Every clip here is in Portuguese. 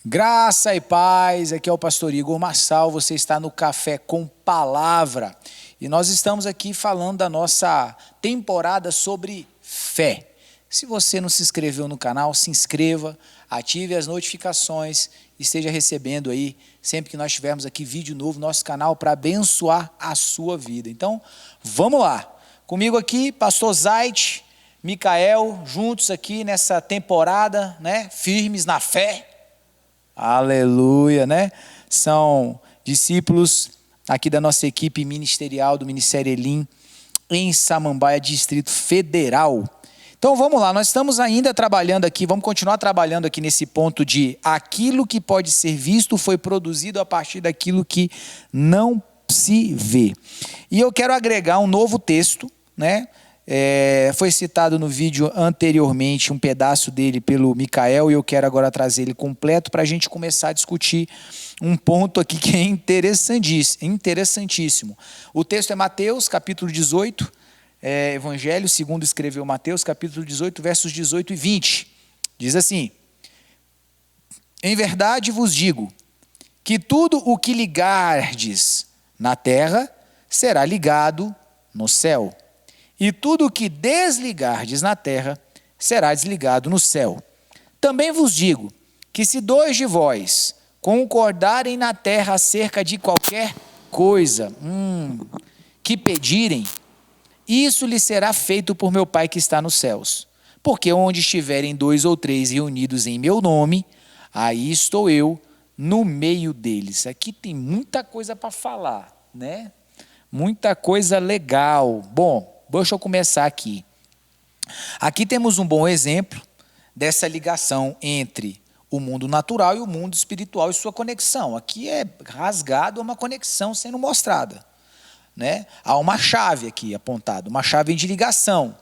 Graça e paz, aqui é o pastor Igor Marçal, você está no Café com Palavra. E nós estamos aqui falando da nossa temporada sobre fé. Se você não se inscreveu no canal, se inscreva, ative as notificações, esteja recebendo aí, sempre que nós tivermos aqui vídeo novo no nosso canal para abençoar a sua vida. Então, vamos lá. Comigo aqui, pastor Zait, Micael, juntos aqui nessa temporada, né? Firmes na fé. Aleluia, né? São discípulos aqui da nossa equipe ministerial do Ministério Elim em Samambaia, Distrito Federal. Então vamos lá, nós estamos ainda trabalhando aqui, vamos continuar trabalhando aqui nesse ponto de aquilo que pode ser visto foi produzido a partir daquilo que não se vê. E eu quero agregar um novo texto, né? Foi citado no vídeo anteriormente um pedaço dele pelo Micael e eu quero agora trazer ele completo para a gente começar a discutir um ponto aqui que é interessantíssimo. O texto é Mateus, capítulo 18, Evangelho segundo escreveu Mateus, capítulo 18, versos 18 e 20. Diz assim: em verdade vos digo que tudo o que ligardes na terra será ligado no céu. E tudo o que desligardes na terra será desligado no céu. Também vos digo que se dois de vós concordarem na terra acerca de qualquer coisa que pedirem, isso lhe será feito por meu Pai que está nos céus. Porque onde estiverem dois ou três reunidos em meu nome, aí estou eu no meio deles. Aqui tem muita coisa para falar, né? Muita coisa legal. Bom, deixa eu começar aqui. Aqui temos um bom exemplo dessa ligação entre o mundo natural e o mundo espiritual e sua conexão. Aqui é rasgado uma conexão sendo mostrada, né? Há uma chave aqui apontada, uma chave de ligação,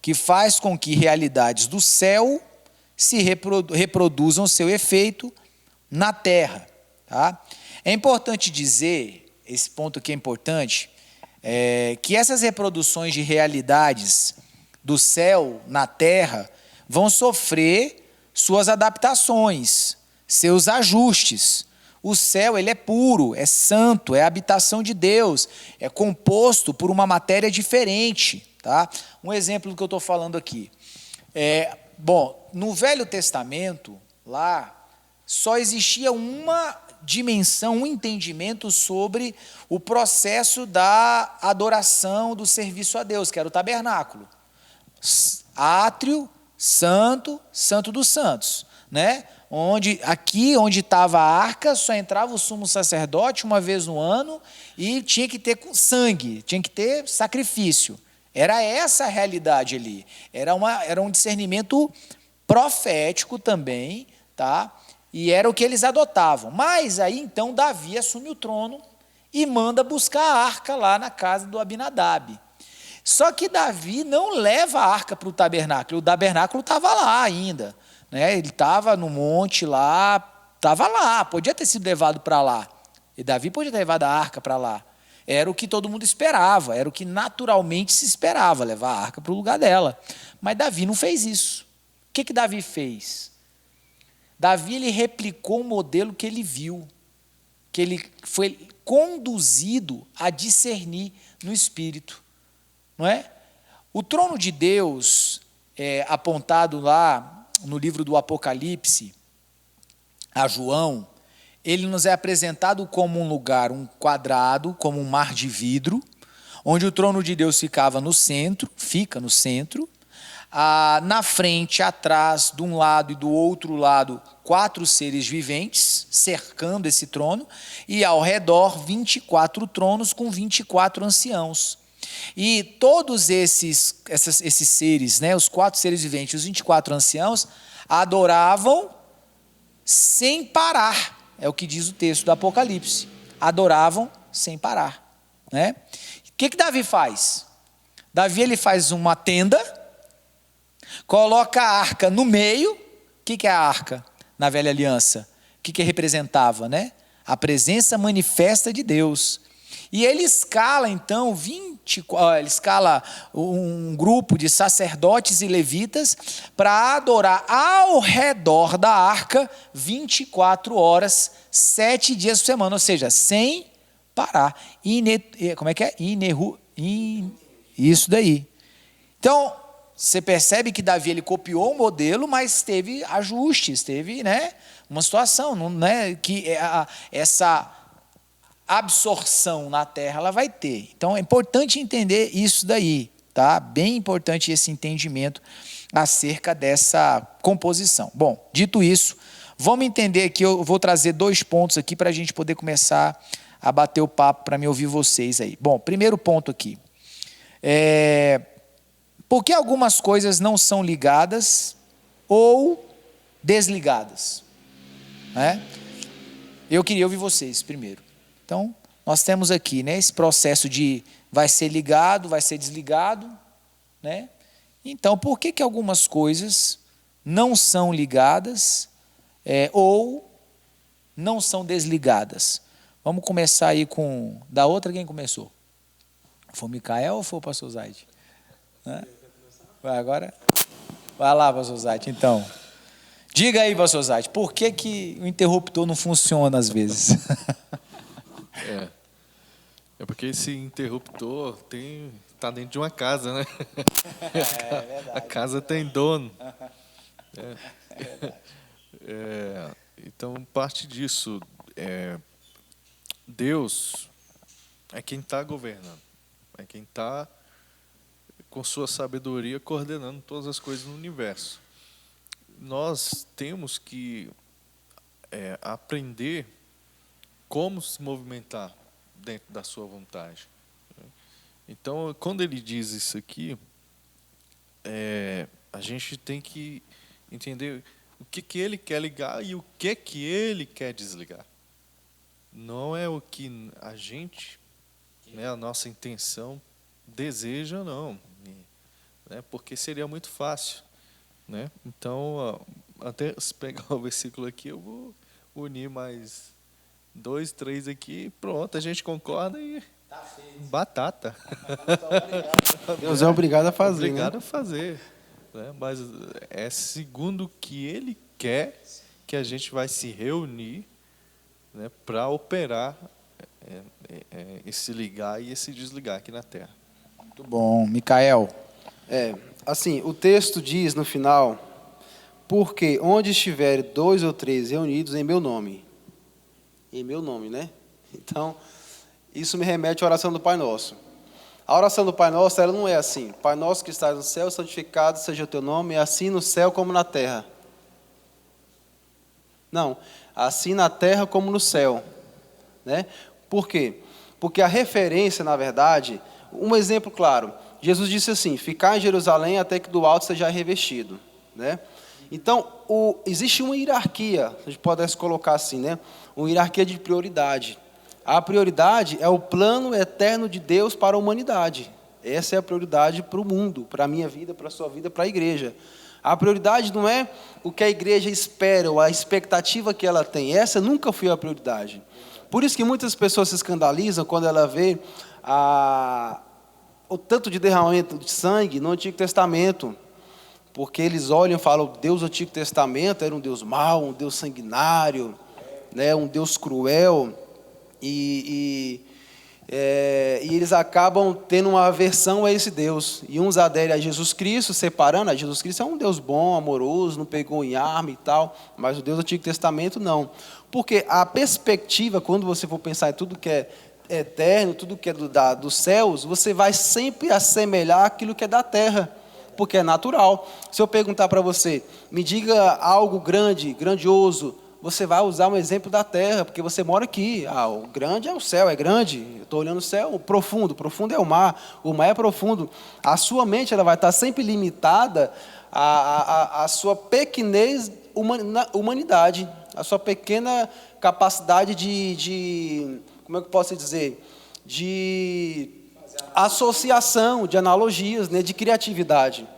que faz com que realidades do céu se reproduzam seu efeito na terra. Tá? É importante dizer, esse ponto aqui é importante, que essas reproduções de realidades do céu na terra vão sofrer suas adaptações, seus ajustes. O céu ele é puro, é santo, é a habitação de Deus, é composto por uma matéria diferente. Tá? Um exemplo do que eu estou falando aqui. No Velho Testamento, lá, só existia uma dimensão, um entendimento sobre o processo da adoração, do serviço a Deus, que era o tabernáculo. Átrio, santo, santo dos santos, né? Onde estava a arca, só entrava o sumo sacerdote uma vez no ano e tinha que ter sangue, tinha que ter sacrifício. Era essa a realidade ali. Era um discernimento profético também, tá? E era o que eles adotavam. Mas aí então Davi assume o trono e manda buscar a arca lá na casa do Abinadab. Só que Davi não leva a arca para o tabernáculo estava lá ainda. Né? Ele estava no monte lá, estava lá, podia ter sido levado para lá. E Davi podia ter levado a arca para lá. Era o que todo mundo esperava, era o que naturalmente se esperava, levar a arca para o lugar dela. Mas Davi não fez isso. O que Davi fez? Davi ele replicou um modelo que ele viu, que ele foi conduzido a discernir no Espírito. Não é? O trono de Deus, apontado lá no livro do Apocalipse, a João, ele nos é apresentado como um lugar, um quadrado, como um mar de vidro, onde o trono de Deus fica no centro, na frente, atrás, de um lado e do outro lado, 4 seres viventes cercando esse trono, e ao redor 24 tronos com 24 anciãos. E todos esses seres, né, os 4 seres viventes e os 24 anciãos, adoravam sem parar, é o que diz o texto do Apocalipse, adoravam sem parar. Né? O que Davi faz? Davi ele faz uma tenda, coloca a arca no meio. O que é a arca na velha aliança? O que representava? Né? A presença manifesta de Deus. E ele escala, então, ele escala um grupo de sacerdotes e levitas para adorar ao redor da arca 24 horas, 7 dias por semana, ou seja, sem parar. Como é que é? Isso daí. Então, você percebe que Davi ele copiou o modelo, mas teve ajustes, teve, né, uma situação, que essa absorção na terra ela vai ter. Então é importante entender isso daí, tá? Bem importante esse entendimento acerca dessa composição. Bom, dito isso, vamos entender que eu vou trazer 2 pontos aqui para a gente poder começar a bater o papo para me ouvir vocês aí. Bom, primeiro ponto aqui. Por que algumas coisas não são ligadas ou desligadas? Eu queria ouvir vocês primeiro. Então, nós temos aqui, né, esse processo de vai ser ligado, vai ser desligado, né? Então, por que algumas coisas não são ligadas ou não são desligadas? Vamos começar aí com... Da outra, quem começou? Foi o Micael ou foi o pastor Zaide? Vai agora? Vai lá, pastor Zaide, então. Diga aí, pastor Zaide, por que o interruptor não funciona às vezes? É porque esse interruptor está dentro de uma casa, né? É verdade. A casa tem dono. É Então, parte disso, Deus é quem está governando, é quem está com sua sabedoria coordenando todas as coisas no universo. Nós temos que aprender como se movimentar dentro da sua vontade. Então, quando ele diz isso aqui, a gente tem que entender o que ele quer ligar e o que ele quer desligar. Não é o que a gente, né, a nossa intenção deseja, não. Né, porque seria muito fácil. Né? Então, até se pegar o versículo aqui, eu vou unir mais 2, 3 aqui, pronto, a gente concorda e batata. Deus é obrigado a fazer. Obrigado a fazer. Né? Mas é segundo o que ele quer que a gente vai se reunir, né, para operar esse ligar e esse desligar aqui na Terra. Muito bom. Micael. Assim, o texto diz no final, porque onde estiver 2 ou 3 reunidos em meu nome, né? Então, isso me remete à oração do Pai Nosso. A oração do Pai Nosso, ela não é assim: Pai Nosso que estás no céu, santificado seja o teu nome, assim no céu como na terra. Não, assim na terra como no céu, né? Por quê? Porque a referência, na verdade, um exemplo claro, Jesus disse assim: ficar em Jerusalém até que do alto seja revestido, né? Então, existe uma hierarquia, a gente pode colocar assim, né? Uma hierarquia de prioridade. A prioridade é o plano eterno de Deus para a humanidade. Essa é a prioridade para o mundo, para a minha vida, para a sua vida, para a igreja. A prioridade não é o que a igreja espera, ou a expectativa que ela tem. Essa nunca foi a prioridade. Por isso que muitas pessoas se escandalizam quando ela vê o tanto de derramamento de sangue no Antigo Testamento. Porque eles olham e falam: o Deus do Antigo Testamento era um Deus mau, um Deus sanguinário, né, um Deus cruel. E eles acabam tendo uma aversão a esse Deus. E uns aderem a Jesus Cristo, separando. Jesus Cristo é um Deus bom, amoroso, não pegou em arma e tal. Mas o Deus do Antigo Testamento, não. Porque a perspectiva, quando você for pensar em tudo que é eterno, tudo que é dos céus, você vai sempre assemelhar aquilo que é da terra. Porque é natural. Se eu perguntar para você, me diga algo grande, grandioso, você vai usar um exemplo da terra, porque você mora aqui. O grande é o céu, é grande. Eu estou olhando o céu, o profundo é o mar é profundo. A sua mente ela vai estar sempre limitada à sua pequenez humanidade, a sua pequena capacidade de como é que eu posso dizer? De associação, de analogias, né, de criatividade.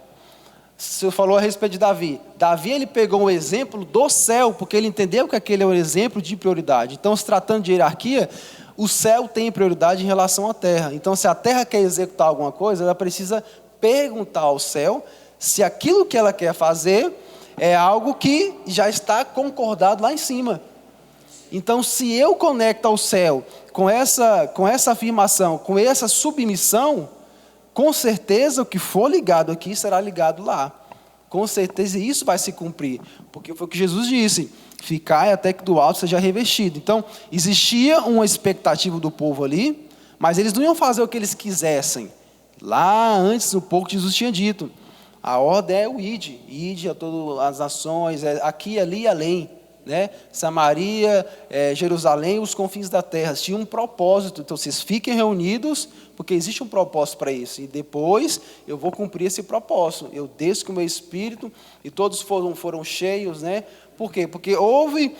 O senhor falou a respeito de Davi. Davi, ele pegou um exemplo do céu, porque ele entendeu que aquele é um exemplo de prioridade. Então, se tratando de hierarquia, o céu tem prioridade em relação à terra. Então, se a terra quer executar alguma coisa, ela precisa perguntar ao céu se aquilo que ela quer fazer é algo que já está concordado lá em cima. Então, se eu conecto ao céu com essa afirmação, com essa submissão, com certeza o que for ligado aqui será ligado lá. Com certeza isso vai se cumprir. Porque foi o que Jesus disse: ficai até que do alto seja revestido. Então, existia uma expectativa do povo ali, mas eles não iam fazer o que eles quisessem. Lá antes, um pouco, Jesus tinha dito: a ordem é o ide a todas as nações, aqui, ali e além. Né? Samaria, Jerusalém, os confins da terra. Tinha um propósito. Então, vocês fiquem reunidos, porque existe um propósito para isso. E depois eu vou cumprir esse propósito. Eu desço com o meu espírito, e todos foram cheios. Né? Por quê? Porque houve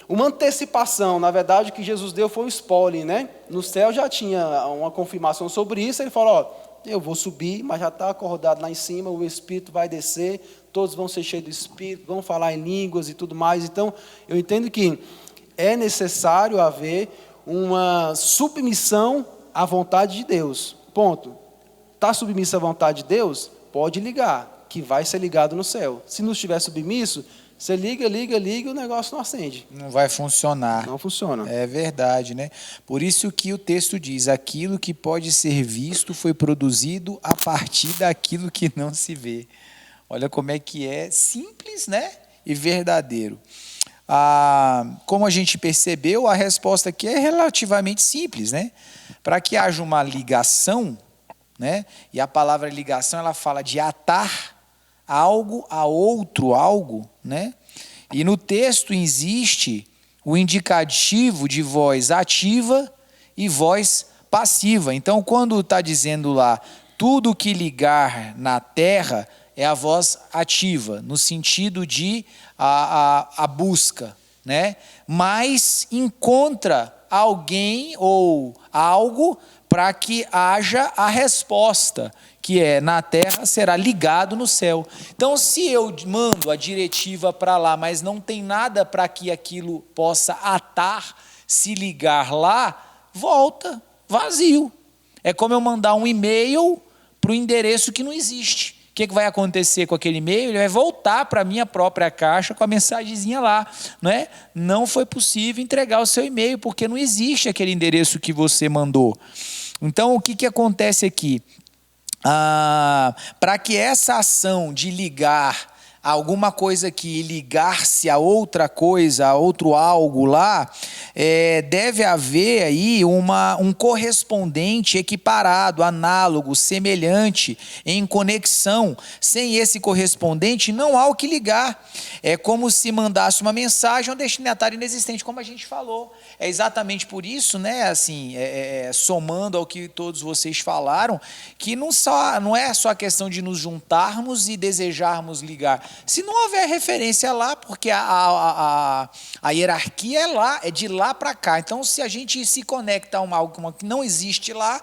uma antecipação. Na verdade, o que Jesus deu foi um spoiler. Né? No céu já tinha uma confirmação sobre isso. Ele falou: ó, eu vou subir, mas já está acordado lá em cima, o Espírito vai descer, todos vão ser cheios do Espírito, vão falar em línguas e tudo mais. Então, eu entendo que é necessário haver uma submissão à vontade de Deus. Ponto. Está submisso à vontade de Deus? Pode ligar, que vai ser ligado no céu. Se não estiver submisso, você liga e o negócio não acende. Não vai funcionar. Não funciona. É verdade, né? Por isso que o texto diz: aquilo que pode ser visto foi produzido a partir daquilo que não se vê. Olha como é que é simples, né? E verdadeiro. Como a gente percebeu, a resposta aqui é relativamente simples, né? Para que haja uma ligação, né? E a palavra ligação, ela fala de atar algo a outro algo, né? E no texto existe o indicativo de voz ativa e voz passiva. Então, quando está dizendo lá, tudo que ligar na terra, é a voz ativa, no sentido de a busca, né? Mas encontra alguém ou algo para que haja a resposta, que é: na terra será ligado no céu. Então, se eu mando a diretiva para lá, mas não tem nada para que aquilo possa atar, se ligar lá, volta vazio. É como eu mandar um e-mail para o endereço que não existe. O que vai acontecer com aquele e-mail? Ele vai voltar para a minha própria caixa com a mensagenzinha lá. Não é? Não foi possível entregar o seu e-mail, porque não existe aquele endereço que você mandou. Então, o que acontece aqui? Para que essa ação de ligar alguma coisa aqui e ligar-se a outra coisa, a outro algo lá, deve haver aí um correspondente equiparado, análogo, semelhante, em conexão. Sem esse correspondente, não há o que ligar. É como se mandasse uma mensagem a um destinatário inexistente, como a gente falou. É exatamente por isso, né, assim, somando ao que todos vocês falaram, que não é só a questão de nos juntarmos e desejarmos ligar. Se não houver referência lá, porque a hierarquia é lá, é de lá para cá. Então, se a gente se conecta a algo que não existe lá,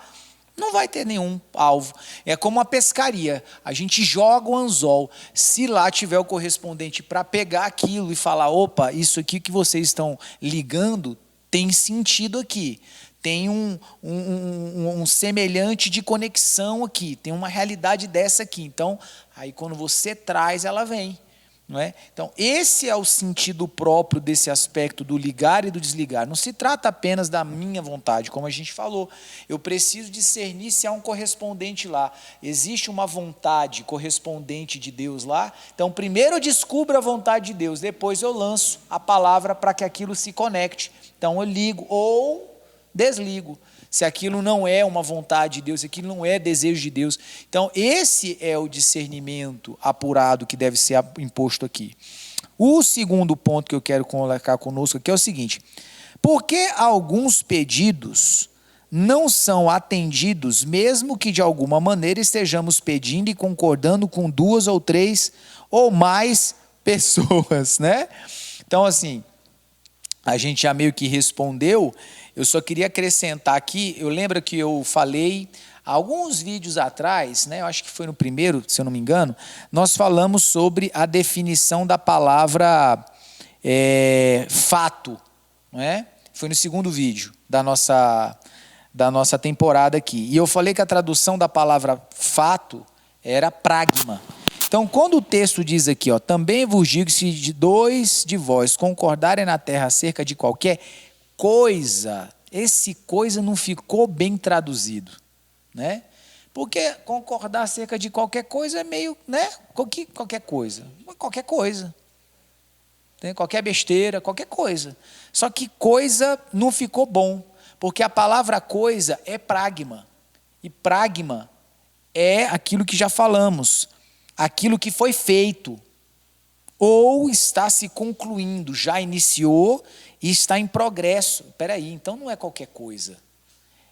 não vai ter nenhum alvo. É como a pescaria. A gente joga o anzol. Se lá tiver o correspondente para pegar aquilo e falar: opa, isso aqui que vocês estão ligando tem sentido aqui. Tem um semelhante de conexão aqui, tem uma realidade dessa aqui. Então, aí quando você traz, ela vem. Não é? Então, esse é o sentido próprio desse aspecto do ligar e do desligar. Não se trata apenas da minha vontade, como a gente falou. Eu preciso discernir se há um correspondente lá. Existe uma vontade correspondente de Deus lá. Então, primeiro eu descubro a vontade de Deus, depois eu lanço a palavra para que aquilo se conecte. Então, eu ligo ou desligo, se aquilo não é uma vontade de Deus, se aquilo não é desejo de Deus. Então, esse é o discernimento apurado que deve ser imposto aqui. O segundo ponto que eu quero colocar conosco aqui é o seguinte: por que alguns pedidos não são atendidos, mesmo que de alguma maneira estejamos pedindo e concordando com 2 ou 3 ou mais pessoas, né? Então, assim, a gente já meio que respondeu. Eu só queria acrescentar aqui, eu lembro que eu falei alguns vídeos atrás, né, eu acho que foi no primeiro, se eu não me engano, nós falamos sobre a definição da palavra fato, não é? Foi no segundo vídeo da nossa temporada aqui. E eu falei que a tradução da palavra fato era pragma. Então, quando o texto diz aqui, ó, também vos digo, se de dois de vós concordarem na terra acerca de qualquer coisa, esse coisa não ficou bem traduzido, né? Porque concordar acerca de qualquer coisa é meio, né? Qualquer coisa. Qualquer coisa. Qualquer besteira, qualquer coisa. Só que coisa não ficou bom, porque a palavra coisa é pragma. E pragma é aquilo que já falamos, aquilo que foi feito, ou está se concluindo, já iniciou e está em progresso. Espera aí, então não é qualquer coisa.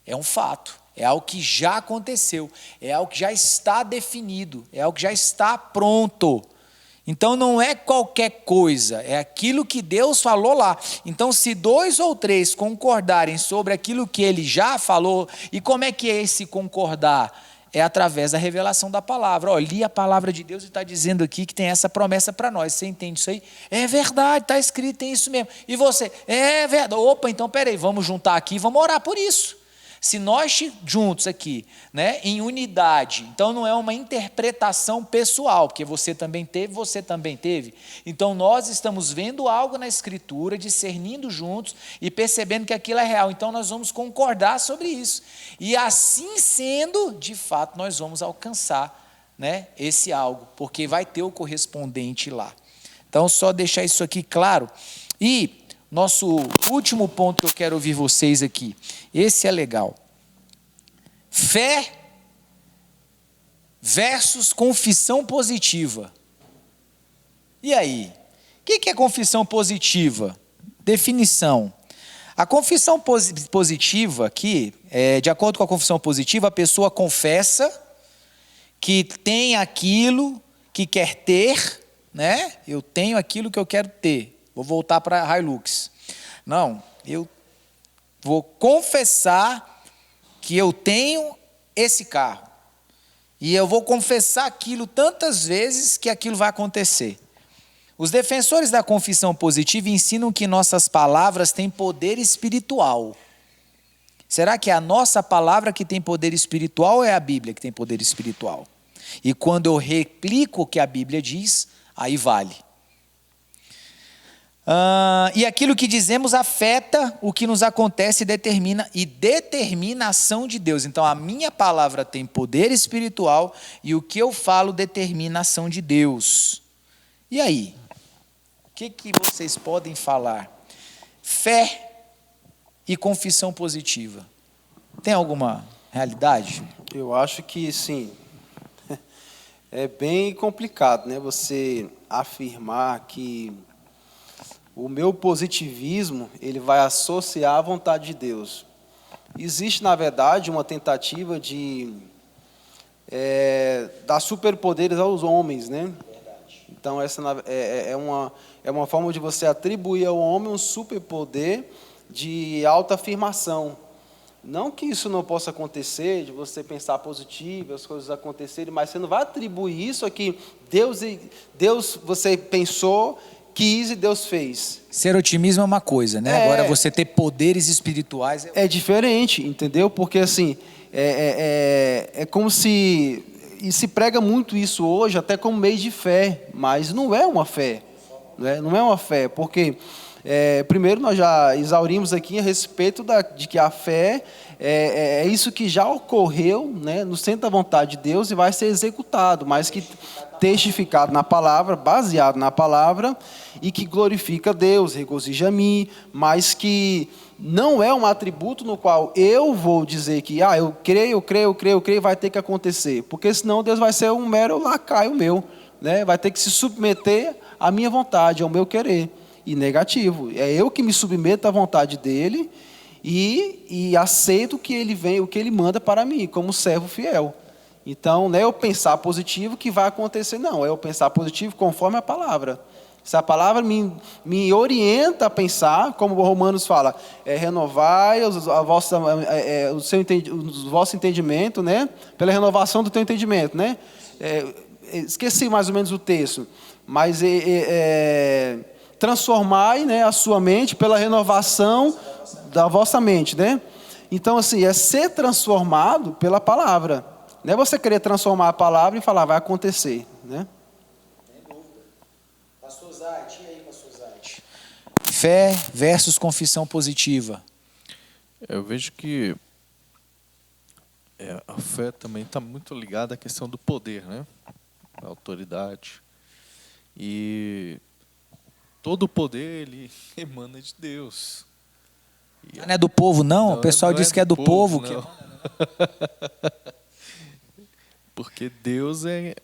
É um fato, é algo que já aconteceu, é algo que já está definido, é algo que já está pronto. Então não é qualquer coisa, é aquilo que Deus falou lá. Então se 2 ou 3 concordarem sobre aquilo que ele já falou, e como é que é esse concordar? É através da revelação da palavra. Ó, li a palavra de Deus e está dizendo aqui que tem essa promessa para nós. Você entende isso aí? É verdade, está escrito, tem isso mesmo. E você? É verdade. Opa, então peraí, vamos juntar aqui e vamos orar por isso. Se nós juntos aqui, né, em unidade, então não é uma interpretação pessoal, porque você também teve. Então nós estamos vendo algo na Escritura, discernindo juntos e percebendo que aquilo é real. Então nós vamos concordar sobre isso. E assim sendo, de fato, nós vamos alcançar, né, esse algo, porque vai ter o correspondente lá. Então só deixar isso aqui claro. E nosso último ponto que eu quero ouvir vocês aqui, esse é legal. Fé versus confissão positiva. E aí? O que é confissão positiva? Definição. A confissão positiva aqui, de acordo com a confissão positiva, a pessoa confessa que tem aquilo que quer ter, né? Eu tenho aquilo que eu quero ter. Vou voltar para a Hilux. Não, eu vou confessar que eu tenho esse carro. E eu vou confessar aquilo tantas vezes que aquilo vai acontecer. Os defensores da confissão positiva ensinam que nossas palavras têm poder espiritual. Será que é a nossa palavra que tem poder espiritual ou é a Bíblia que tem poder espiritual? E quando eu replico o que a Bíblia diz, aí vale. E aquilo que dizemos afeta o que nos acontece e determina a ação de Deus. Então a minha palavra tem poder espiritual e o que eu falo determina a ação de Deus. E aí? O que vocês podem falar? Fé e confissão positiva. Tem alguma realidade? Eu acho que sim. É bem complicado, né? Você afirmar que o meu positivismo, ele vai associar à vontade de Deus. Existe, na verdade, uma tentativa de dar superpoderes aos homens, né? Então, essa é uma forma de você atribuir ao homem um superpoder de autoafirmação. Não que isso não possa acontecer, de você pensar positivo, as coisas acontecerem, mas você não vai atribuir isso a que Deus você pensou, quis e Deus fez. Ser otimismo é uma coisa, né? Agora você ter poderes espirituais é diferente, entendeu? Porque assim é como se prega muito isso hoje até como meio de fé, mas não é uma fé, né? Não é uma fé, porque primeiro nós já exaurimos aqui a respeito de que a fé é isso que já ocorreu, né, no centro da vontade de Deus e vai ser executado, mas que testificado na palavra, baseado na palavra e que glorifica Deus, regozija a mim, mas que não é um atributo no qual eu vou dizer que eu creio, vai ter que acontecer, porque senão Deus vai ser um mero lacaio meu, né? Vai ter que se submeter à minha vontade, ao meu querer. E negativo, é eu que me submeto à vontade dele e aceito o que ele manda para mim, como servo fiel. Então, não é eu pensar positivo que vai acontecer, não, é eu pensar positivo conforme a palavra. Se a palavra me orienta a pensar, como o Romanos fala, renovai o vosso entendimento, né? Pela renovação do teu entendimento, né? Esqueci mais ou menos o texto, mas transformai, né, a sua mente pela renovação Da vossa mente, né? Então, assim, é ser transformado pela palavra. Não é você querer transformar a palavra e falar, vai acontecer, né? Pastor Zait, e aí, Pastor Zait? Fé versus confissão positiva. Eu vejo que a fé também está muito ligada à questão do poder, né? A autoridade. E todo o poder, ele emana de Deus. E Não é do povo, não? Não, O pessoal não diz que é do povo. Que... não. Porque Deus é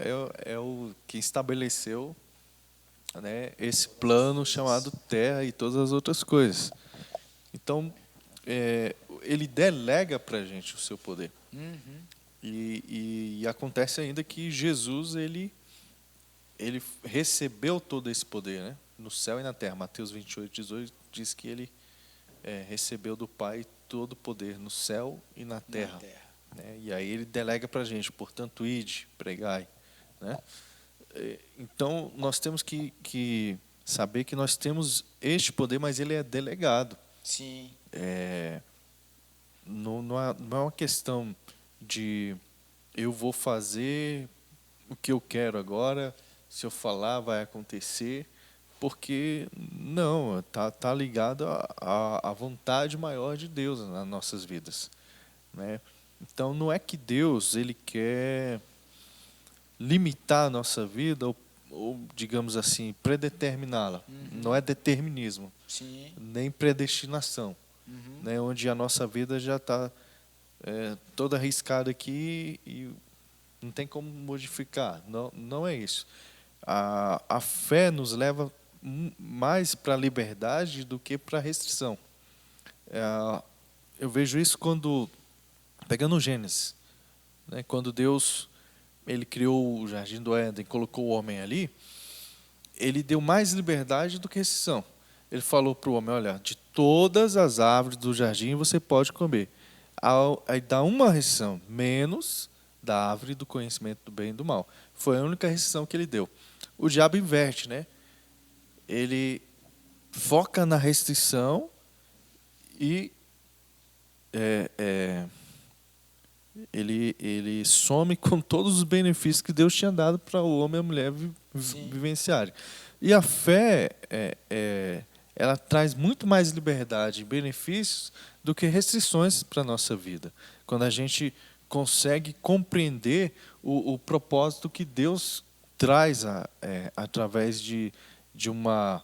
o que estabeleceu, né, esse plano chamado terra e todas as outras coisas. Então, ele delega para a gente o seu poder. E acontece ainda que Jesus ele recebeu todo esse poder, né, no céu e na terra. Mateus 28:18 diz que ele recebeu do Pai todo o poder no céu e na terra. Né? E aí ele delega para a gente, portanto, ide, pregai. Né? Então, nós temos que saber que nós temos este poder, mas ele é delegado. Sim. Não é uma questão de eu vou fazer o que eu quero agora, se eu falar vai acontecer, porque não, está ligado à vontade maior de Deus nas nossas vidas. Né? Então, não é que Deus ele quer limitar a nossa vida ou digamos assim, predeterminá-la. Não é determinismo, Sim. nem predestinação, né? Onde a nossa vida já está toda arriscada aqui e não tem como modificar. Não é isso. A fé nos leva mais para a liberdade do que para a restrição. Eu vejo isso pegando o Gênesis, né? Quando Deus ele criou o Jardim do Éden, colocou o homem ali, ele deu mais liberdade do que restrição. Ele falou para o homem, olha, de todas as árvores do jardim você pode comer. Aí dá uma restrição, menos da árvore do conhecimento do bem e do mal. Foi a única restrição que ele deu. O diabo inverte, né? Ele foca na restrição e ele some com todos os benefícios que Deus tinha dado para o homem e a mulher vivenciarem. E a fé, ela traz muito mais liberdade e benefícios do que restrições para a nossa vida. Quando a gente consegue compreender o propósito que Deus traz através de uma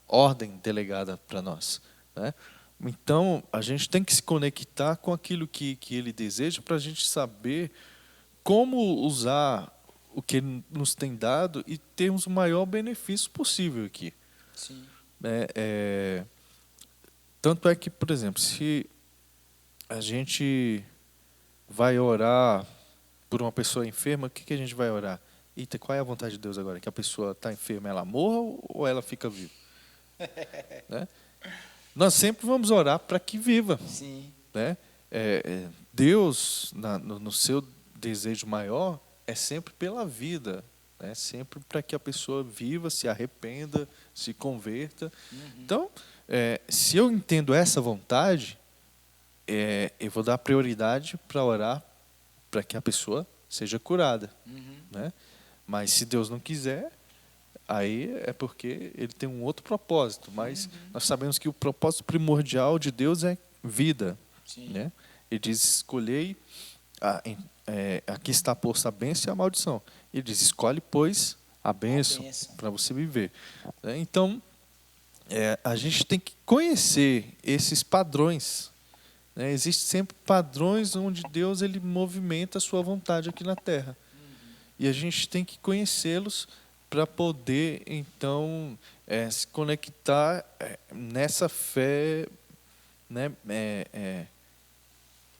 ordem delegada para nós. Né? Então, a gente tem que se conectar com aquilo que Ele deseja para a gente saber como usar o que Ele nos tem dado e termos o maior benefício possível aqui. Sim. Tanto é que, por exemplo, se a gente vai orar por uma pessoa enferma, o que a gente vai orar? Eita, qual é a vontade de Deus agora? Que a pessoa está enferma, ela morra ou ela fica viva? Né? Nós sempre vamos orar para que viva. Sim. Né? Deus, no seu desejo maior, é sempre pela vida. Né? Sempre para que a pessoa viva, se arrependa, se converta. Então, se eu entendo essa vontade, eu vou dar prioridade para orar para que a pessoa seja curada. Né? Mas se Deus não quiser, aí é porque ele tem um outro propósito. Mas nós sabemos que o propósito primordial de Deus é vida. Né? Ele diz, escolhei, aqui está posta a bênção e a maldição. Ele diz, escolhe, pois, a bênção para você viver. Né? Então, a gente tem que conhecer esses padrões. Né? Existem sempre padrões onde Deus ele movimenta a sua vontade aqui na Terra. E a gente tem que conhecê-los para poder, então, se conectar nessa fé, né,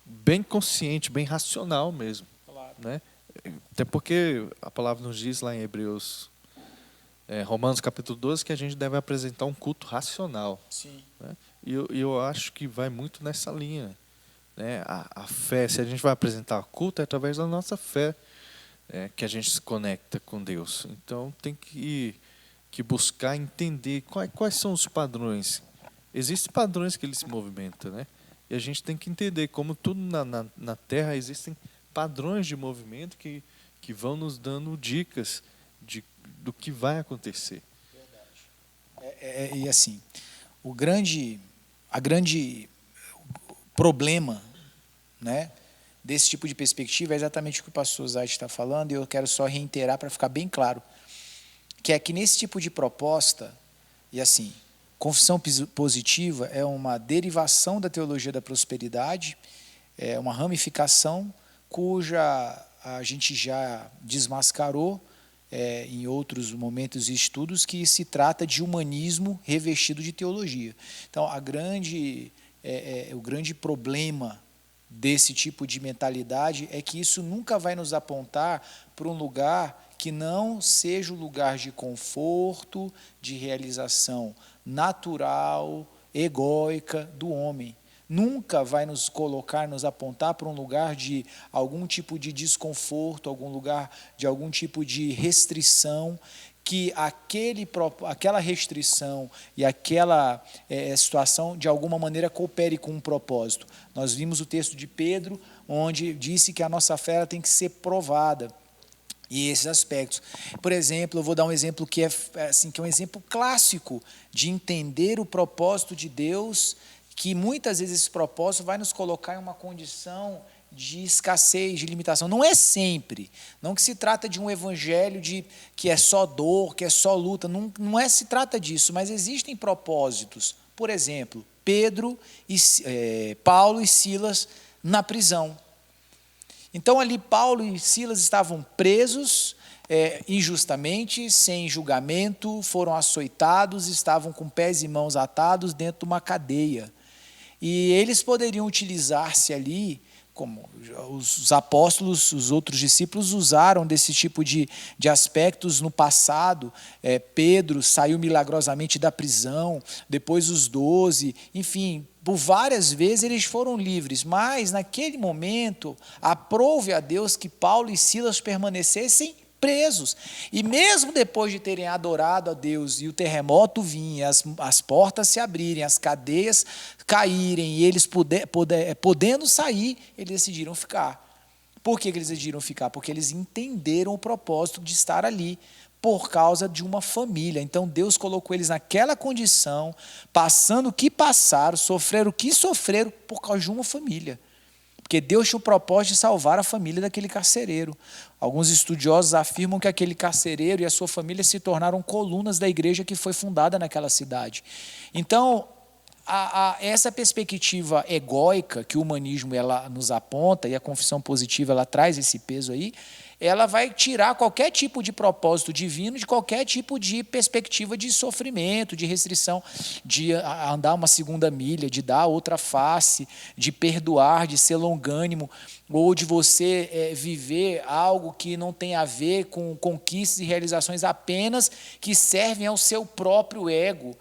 bem consciente, bem racional mesmo. Claro. Né? Até porque a palavra nos diz lá em Hebreus, Romanos capítulo 12, que a gente deve apresentar um culto racional. Sim. Né? E eu acho que vai muito nessa linha. Né? A fé, se a gente vai apresentar culto, é através da nossa fé. Que a gente se conecta com Deus. Então tem que buscar entender quais são os padrões existem padrões que ele se movimenta, né? E a gente tem que entender como tudo na Terra existem padrões de movimento que vão nos dando dicas do que vai acontecer. E assim, o grande problema, né, desse tipo de perspectiva é exatamente o que o pastor Zayt está falando, e eu quero só reiterar para ficar bem claro, que é que nesse tipo de proposta, e assim, confissão positiva é uma derivação da teologia da prosperidade, é uma ramificação cuja a gente já desmascarou em outros momentos e estudos, que se trata de humanismo revestido de teologia. Então, o grande problema desse tipo de mentalidade é que isso nunca vai nos apontar para um lugar que não seja o lugar de conforto, de realização natural, egóica do homem. Nunca vai nos colocar, nos apontar para um lugar de algum tipo de desconforto, algum lugar de algum tipo de restrição, que aquela restrição e aquela situação, de alguma maneira, coopere com um propósito. Nós vimos o texto de Pedro, onde disse que a nossa fé tem que ser provada. E esses aspectos. Por exemplo, eu vou dar um exemplo que é um exemplo clássico de entender o propósito de Deus, que muitas vezes esse propósito vai nos colocar em uma condição de escassez, de limitação. Não é sempre. Não que se trata de um evangelho que é só dor, que é só luta. Não se trata disso, mas existem propósitos. Por exemplo, Paulo e Silas na prisão. Então ali Paulo e Silas estavam presos injustamente, sem julgamento, foram açoitados, estavam com pés e mãos atados dentro de uma cadeia. E eles poderiam utilizar-se ali, como os apóstolos, os outros discípulos usaram desse tipo de aspectos no passado. Pedro saiu milagrosamente da prisão, depois os 12, enfim, por várias vezes eles foram livres, mas naquele momento aprove a Deus que Paulo e Silas permanecessem presos. E mesmo depois de terem adorado a Deus e o terremoto vir, as portas se abrirem, as cadeias caírem e eles podendo sair, eles decidiram ficar. Por que eles decidiram ficar? Porque eles entenderam o propósito de estar ali, por causa de uma família. Então Deus colocou eles naquela condição, passando o que passaram, sofreram o que sofreram por causa de uma família. Porque Deus tinha o propósito de salvar a família daquele carcereiro. Alguns estudiosos afirmam que aquele carcereiro e a sua família se tornaram colunas da igreja que foi fundada naquela cidade. Então, essa perspectiva egóica que o humanismo ela nos aponta, e a confissão positiva ela traz esse peso aí, ela vai tirar qualquer tipo de propósito divino, de qualquer tipo de perspectiva de sofrimento, de restrição, de andar uma segunda milha, de dar outra face, de perdoar, de ser longânimo, ou de você viver algo que não tem a ver com conquistas e realizações apenas que servem ao seu próprio ego,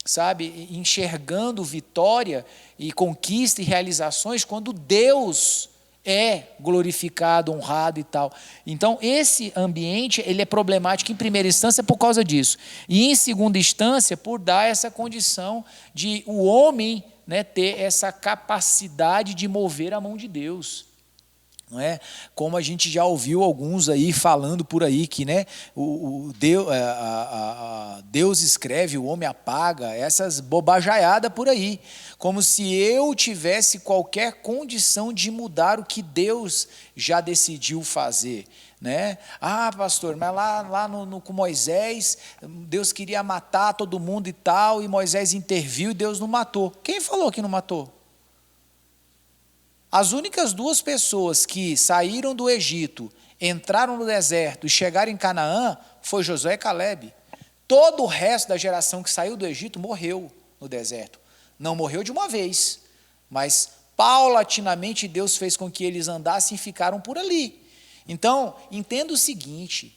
sabe? Enxergando vitória e conquista e realizações quando Deus é glorificado, honrado e tal. Então, esse ambiente ele é problemático em primeira instância por causa disso. E em segunda instância, por dar essa condição de o homem, né, ter essa capacidade de mover a mão de Deus. Não é? Como a gente já ouviu alguns aí falando por aí que, né, Deus escreve, o homem apaga, essas bobajaiadas por aí, como se eu tivesse qualquer condição de mudar o que Deus já decidiu fazer, né? Ah, pastor, mas lá com Moisés, Deus queria matar todo mundo e tal, e Moisés interviu e Deus não matou. Quem falou que não matou? As únicas duas pessoas que saíram do Egito, entraram no deserto e chegaram em Canaã, foi Josué e Calebe. Todo o resto da geração que saiu do Egito morreu no deserto. Não morreu de uma vez, mas paulatinamente Deus fez com que eles andassem e ficaram por ali. Então, entenda o seguinte,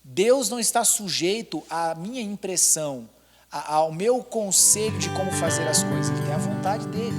Deus não está sujeito à minha impressão, ao meu conselho de como fazer as coisas, Ele tem a vontade dele.